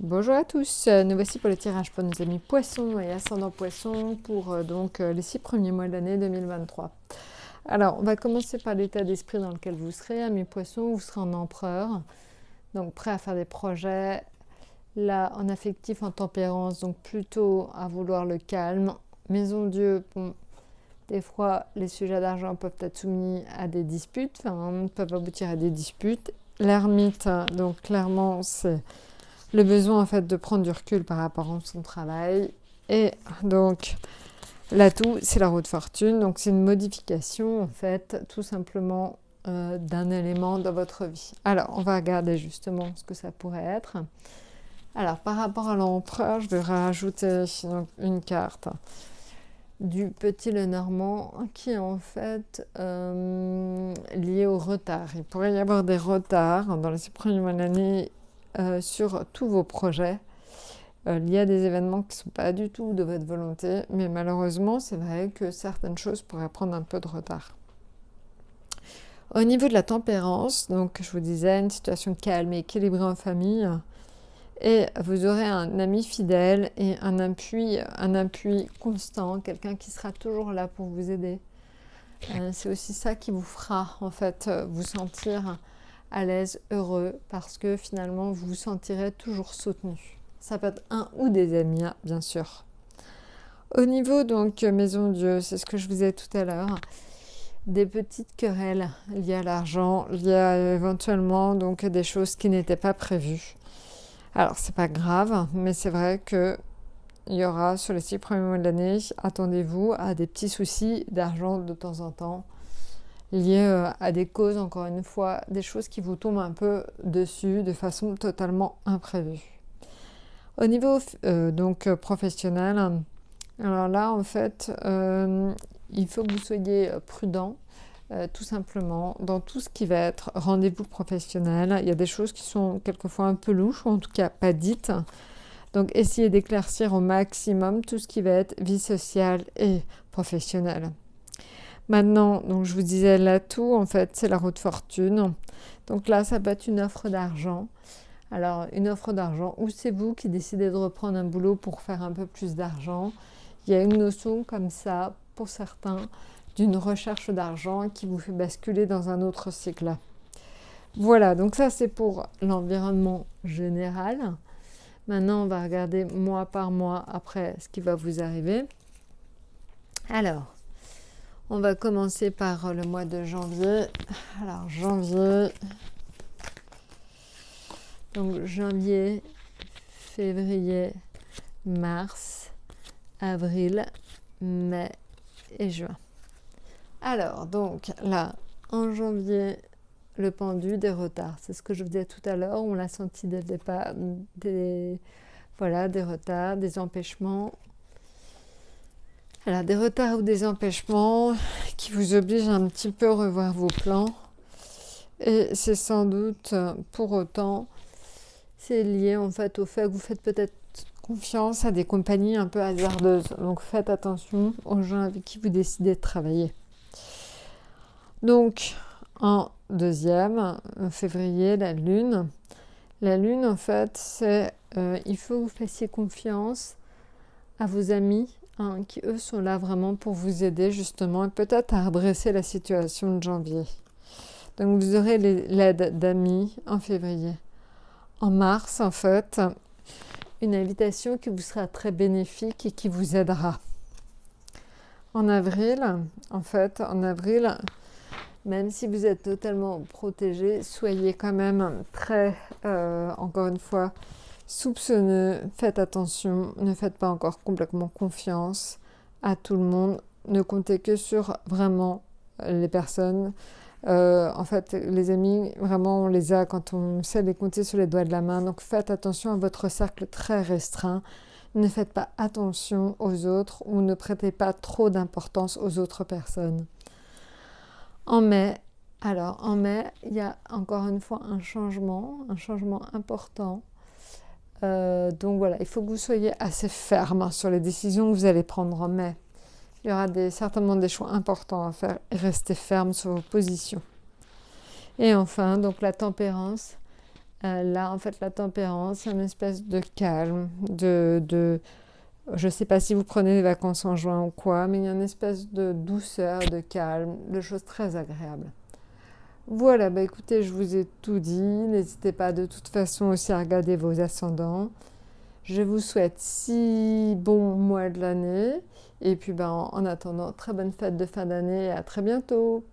Bonjour à tous, nous voici pour le tirage pour nos amis poissons et ascendants poissons pour les 6 premiers mois de l'année 2023. Alors, on va commencer par l'état d'esprit dans lequel vous serez. Amis poissons, vous serez en empereur, donc prêt à faire des projets. Là, en affectif, en tempérance, donc plutôt à vouloir le calme. Maison Dieu, bon, des fois, les sujets d'argent peuvent être soumis à des disputes, peuvent aboutir à des disputes. L'ermite, donc clairement, c'est le besoin en fait de prendre du recul par rapport à son travail. Et donc l'atout, c'est la roue de fortune. Donc c'est une modification en fait tout simplement d'un élément dans votre vie. Alors on va regarder justement ce que ça pourrait être. Alors par rapport à l'empereur, je vais rajouter donc, une carte du petit Lenormand qui est en fait lié au retard. Il pourrait y avoir des retards dans les 6 premiers mois de l'année sur tous vos projets. Il y a des événements qui ne sont pas du tout de votre volonté, mais malheureusement, c'est vrai que certaines choses pourraient prendre un peu de retard. Au niveau de la tempérance, donc je vous disais, une situation calme et équilibrée en famille, et vous aurez un ami fidèle et un appui constant, quelqu'un qui sera toujours là pour vous aider. C'est aussi ça qui vous fera en fait vous sentir à l'aise, heureux, parce que finalement vous vous sentirez toujours soutenu. Ça peut être un ou des amis, bien sûr. Au niveau donc Maison Dieu, c'est ce que je vous ai dit tout à l'heure, des petites querelles liées à l'argent, liées à éventuellement donc des choses qui n'étaient pas prévues. Alors c'est pas grave, mais c'est vrai que il y aura sur les 6 premiers mois de l'année, attendez-vous à des petits soucis d'argent de temps en temps, liés à des causes, encore une fois, des choses qui vous tombent un peu dessus de façon totalement imprévue. Au niveau professionnel, alors là, en fait, il faut que vous soyez prudent, tout simplement, dans tout ce qui va être rendez-vous professionnel. Il y a des choses qui sont quelquefois un peu louches, ou en tout cas pas dites. Donc, essayez d'éclaircir au maximum tout ce qui va être vie sociale et professionnelle. Maintenant, donc je vous disais l'atout, en fait, c'est la roue de fortune. Donc là, ça peut être une offre d'argent. Alors, une offre d'argent, ou c'est vous qui décidez de reprendre un boulot pour faire un peu plus d'argent. Il y a une notion comme ça, pour certains, d'une recherche d'argent qui vous fait basculer dans un autre cycle. Voilà, donc ça, c'est pour l'environnement général. Maintenant, on va regarder mois par mois après ce qui va vous arriver. Alors, on va commencer par le mois de janvier. Alors, janvier. Donc, janvier, février, mars, avril, mai et juin. Alors, donc là, en janvier, le pendu des retards. C'est ce que je vous disais tout à l'heure. On l'a senti dès le départ. Des retards, des empêchements. Alors, des retards ou des empêchements qui vous obligent un petit peu à revoir vos plans. Et c'est sans doute, pour autant, c'est lié en fait au fait que vous faites peut-être confiance à des compagnies un peu hasardeuses. Donc, faites attention aux gens avec qui vous décidez de travailler. Donc, en deuxième, février, la lune. La lune, en fait, c'est il faut que vous fassiez confiance à vos amis qui, eux, sont là vraiment pour vous aider, justement, et peut-être à redresser la situation de janvier. Donc, vous aurez l'aide d'amis en février. En mars, en fait, une invitation qui vous sera très bénéfique et qui vous aidera. En avril, même si vous êtes totalement protégé, soyez quand même très, encore une fois, soupçonneux. Faites attention, ne faites pas encore complètement confiance à tout le monde. Ne comptez que sur vraiment les personnes. En fait, les amis, vraiment, on les a quand on sait les compter sur les doigts de la main. Donc, faites attention à votre cercle très restreint. Ne faites pas attention aux autres ou ne prêtez pas trop d'importance aux autres personnes. En mai, il y a encore une fois un changement important. Donc voilà, il faut que vous soyez assez ferme sur les décisions que vous allez prendre en mai. Il y aura certainement des choix importants à faire et restez ferme sur vos positions. Et enfin, donc la tempérance, Là, en fait, la tempérance, c'est une espèce de calme, je ne sais pas si vous prenez des vacances en juin ou quoi, mais il y a une espèce de douceur, de calme, de choses très agréables. Voilà, bah écoutez, je vous ai tout dit. N'hésitez pas de toute façon aussi à regarder vos ascendants. Je vous souhaite 6 bons mois de l'année. Et puis ben, en attendant, très bonne fête de fin d'année et à très bientôt.